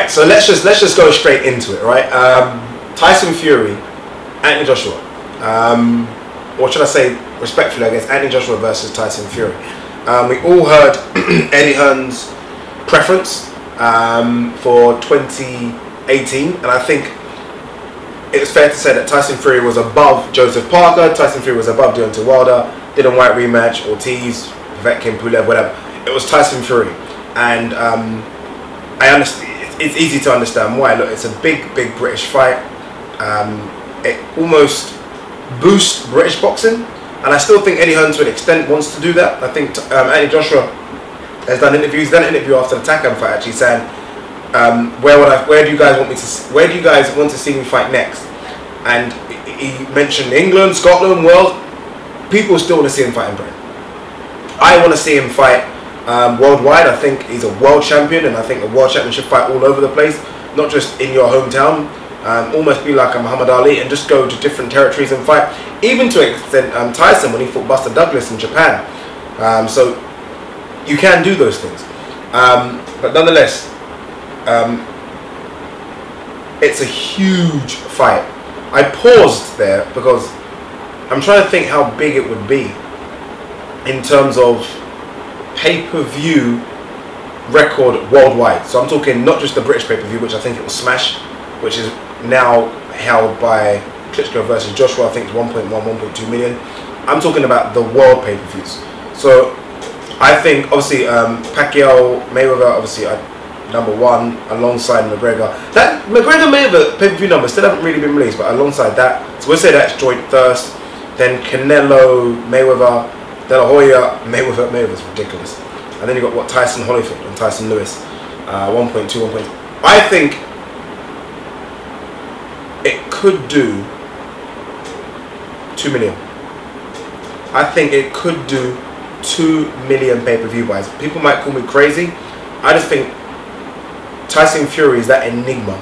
Right, so let's just go straight into it, right? Tyson Fury, Anthony Joshua. What should I say respectfully, I guess, Anthony Joshua versus Tyson Fury. We all heard Eddie Hearn's preference for 2018, and I think it's fair to say that Tyson Fury was above Joseph Parker, Tyson Fury was above Deontay Wilder, Dylan White rematch, Ortiz, Povetkin, Pulev, whatever. It was Tyson Fury, and I understand. It's easy to understand why. Look, it's a big British fight. It almost boosts British boxing, and I still think Eddie Hearn to an extent wants to do that. I think Anthony Joshua has done interviews. He's done an interview after the Takam fight, actually saying, "Where do you guys want to see me fight next?" And he mentioned England, Scotland, world. People still want to see him fight in Britain. I want to see him fight worldwide. I think he's a world champion, and I think a world champion should fight all over the place, not just in your hometown. Almost be like a Muhammad Ali and just go to different territories and fight. Even to an extent, Tyson when he fought Buster Douglas in Japan. So you can do those things, but nonetheless, it's a huge fight. I paused there because I'm trying to think how big it would be in terms of pay-per-view record worldwide. So I'm talking not just the British pay-per-view, which I think it will smash, which is now held by Klitschko versus Joshua. I think it's 1.1, 1.2 million. I'm talking about the world pay-per-views. So I think obviously Pacquiao, Mayweather, obviously number one alongside McGregor. That McGregor Mayweather pay-per-view numbers still haven't really been released, but alongside that, so we'll say that's joint first. Then Canelo, Mayweather, De La Hoya, Mayweather's ridiculous. And then you got what, Tyson Holyfield and Tyson Lewis, 1.2, 1.2. I think it could do 2 million. I think it could do 2 million pay-per-view buys. People might call me crazy. I just think Tyson Fury is that enigma.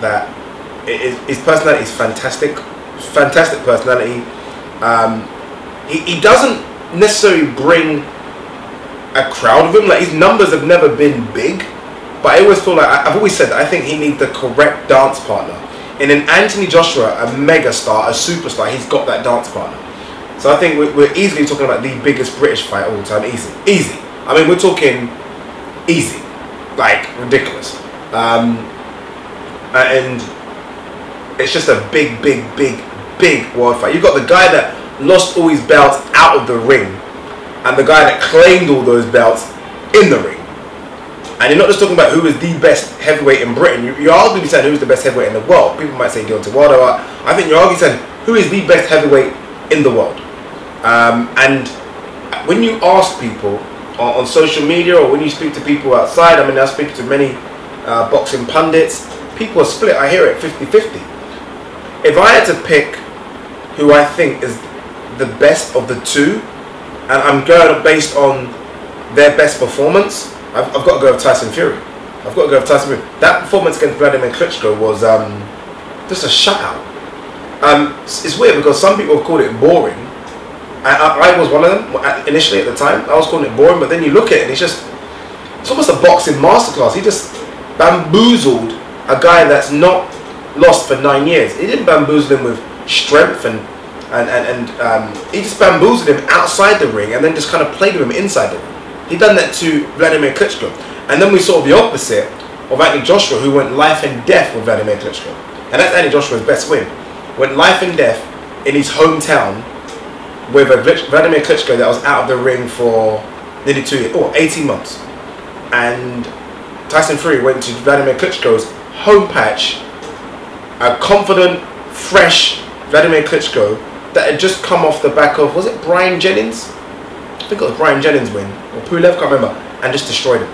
That his personality is fantastic personality. He doesn't necessarily bring a crowd with him. Like, his numbers have never been big, but I always feel like, I've always said that I think he needs the correct dance partner. In an Anthony Joshua, a mega star, a superstar, he's got that dance partner. So I think we're easily talking about the biggest British fight of all time. Easy. I mean, we're talking easy, like ridiculous. And it's just a big world fight. You've got the guy that lost all his belts out of the ring, and the guy that claimed all those belts in the ring. And you're not just talking about who is the best heavyweight in Britain. You're arguably saying who's the best heavyweight in the world. People might say Deontay Wilder. I think you're arguably saying who is the best heavyweight in the world. And when you ask people on social media, or when you speak to people outside, I mean, I speak to many boxing pundits, people are split. I hear it 50-50. If I had to pick who I think is the best of the two, and I'm going based on their best performance, I've got to go with Tyson Fury. I've got to go with Tyson Fury. That performance against Vladimir Klitschko was just a shutout. It's weird because some people have called it boring. I was one of them initially at the time. I was calling it boring, but then you look at it and it's almost a boxing masterclass. He just bamboozled a guy that's not lost for 9 years. He didn't bamboozle him with strength and he just bamboozled him outside the ring and then just kind of played with him inside the ring. He done that to Vladimir Klitschko, and then we saw the opposite of Anthony Joshua, who went life and death with Vladimir Klitschko, and that's Anthony Joshua's best win. Went life and death in his hometown with a Vladimir Klitschko that was out of the ring for nearly 2 years, 18 months, and Tyson Fury went to Vladimir Klitschko's home patch, a confident, fresh Vladimir Klitschko that had just come off the back of, was it Brian Jennings? I think it was Brian Jennings' win, or Pulev, can't remember, and just destroyed him.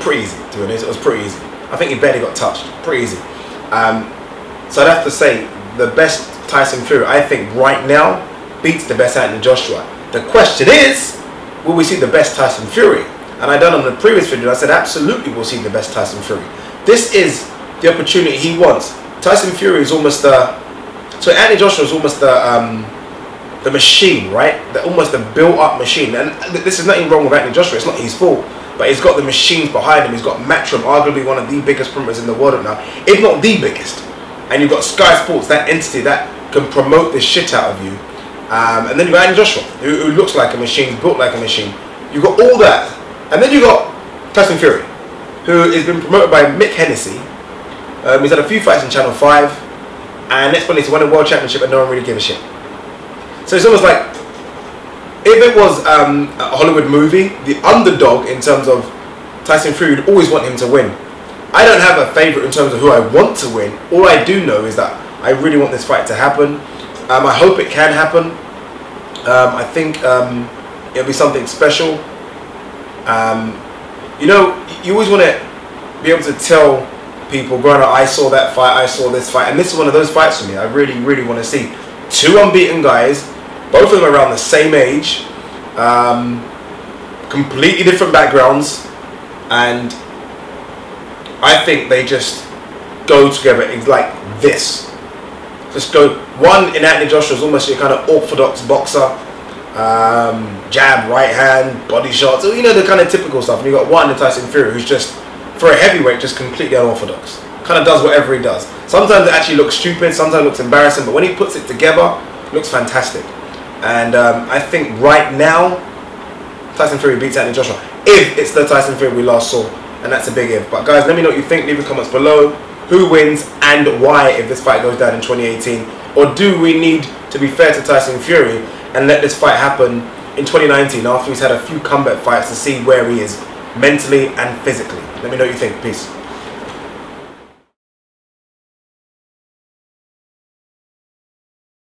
Pretty easy, to be honest. It was pretty easy. I think he barely got touched. Pretty easy. So I'd have to say the best Tyson Fury, I think right now, beats the best Anthony Joshua. The question is, will we see the best Tyson Fury? And I done on the previous video, I said absolutely we'll see the best Tyson Fury. This is the opportunity he wants. Tyson Fury is almost the, so Anthony Joshua is almost the machine, right? Almost a built-up machine. And this is nothing wrong with Anthony Joshua. It's not his fault. but he's got the machines behind him. He's got Matchroom, arguably one of the biggest promoters in the world right now, if not the biggest. And you've got Sky Sports, that entity that can promote the shit out of you. And then you've got Andy Joshua, who looks like a machine, built like a machine. You've got all that. And then you've got Tyson Fury, who has been promoted by Mick Hennessy. He's had a few fights in Channel 5. And let's be honest, he won a world championship and no one really gave a shit. So it's almost like, if it was a Hollywood movie, the underdog in terms of Tyson Fury would always want him to win. I don't have a favourite in terms of who I want to win. All I do know is that I really want this fight to happen. I hope it can happen. I think it'll be something special. You know, you always want to be able to tell people, growing up, I saw that fight, I saw this fight, and this is one of those fights for me. I really, really want to see two unbeaten guys. Both of them around the same age, completely different backgrounds, and I think they just go together. It's like this. Just go. One in Anthony Joshua is almost a kind of orthodox boxer, jab, right hand, body shots, you know, the kind of typical stuff. And you got one in Tyson Fury who's just, for a heavyweight, just completely unorthodox. Kind of does whatever he does. Sometimes it actually looks stupid, sometimes it looks embarrassing, but when he puts it together, it looks fantastic. And I think right now, Tyson Fury beats Anthony Joshua. If it's the Tyson Fury we last saw. And that's a big if. But guys, let me know what you think. Leave the comments below. Who wins and why if this fight goes down in 2018? Or do we need to be fair to Tyson Fury and let this fight happen in 2019 after he's had a few comeback fights to see where he is mentally and physically? Let me know what you think. Peace.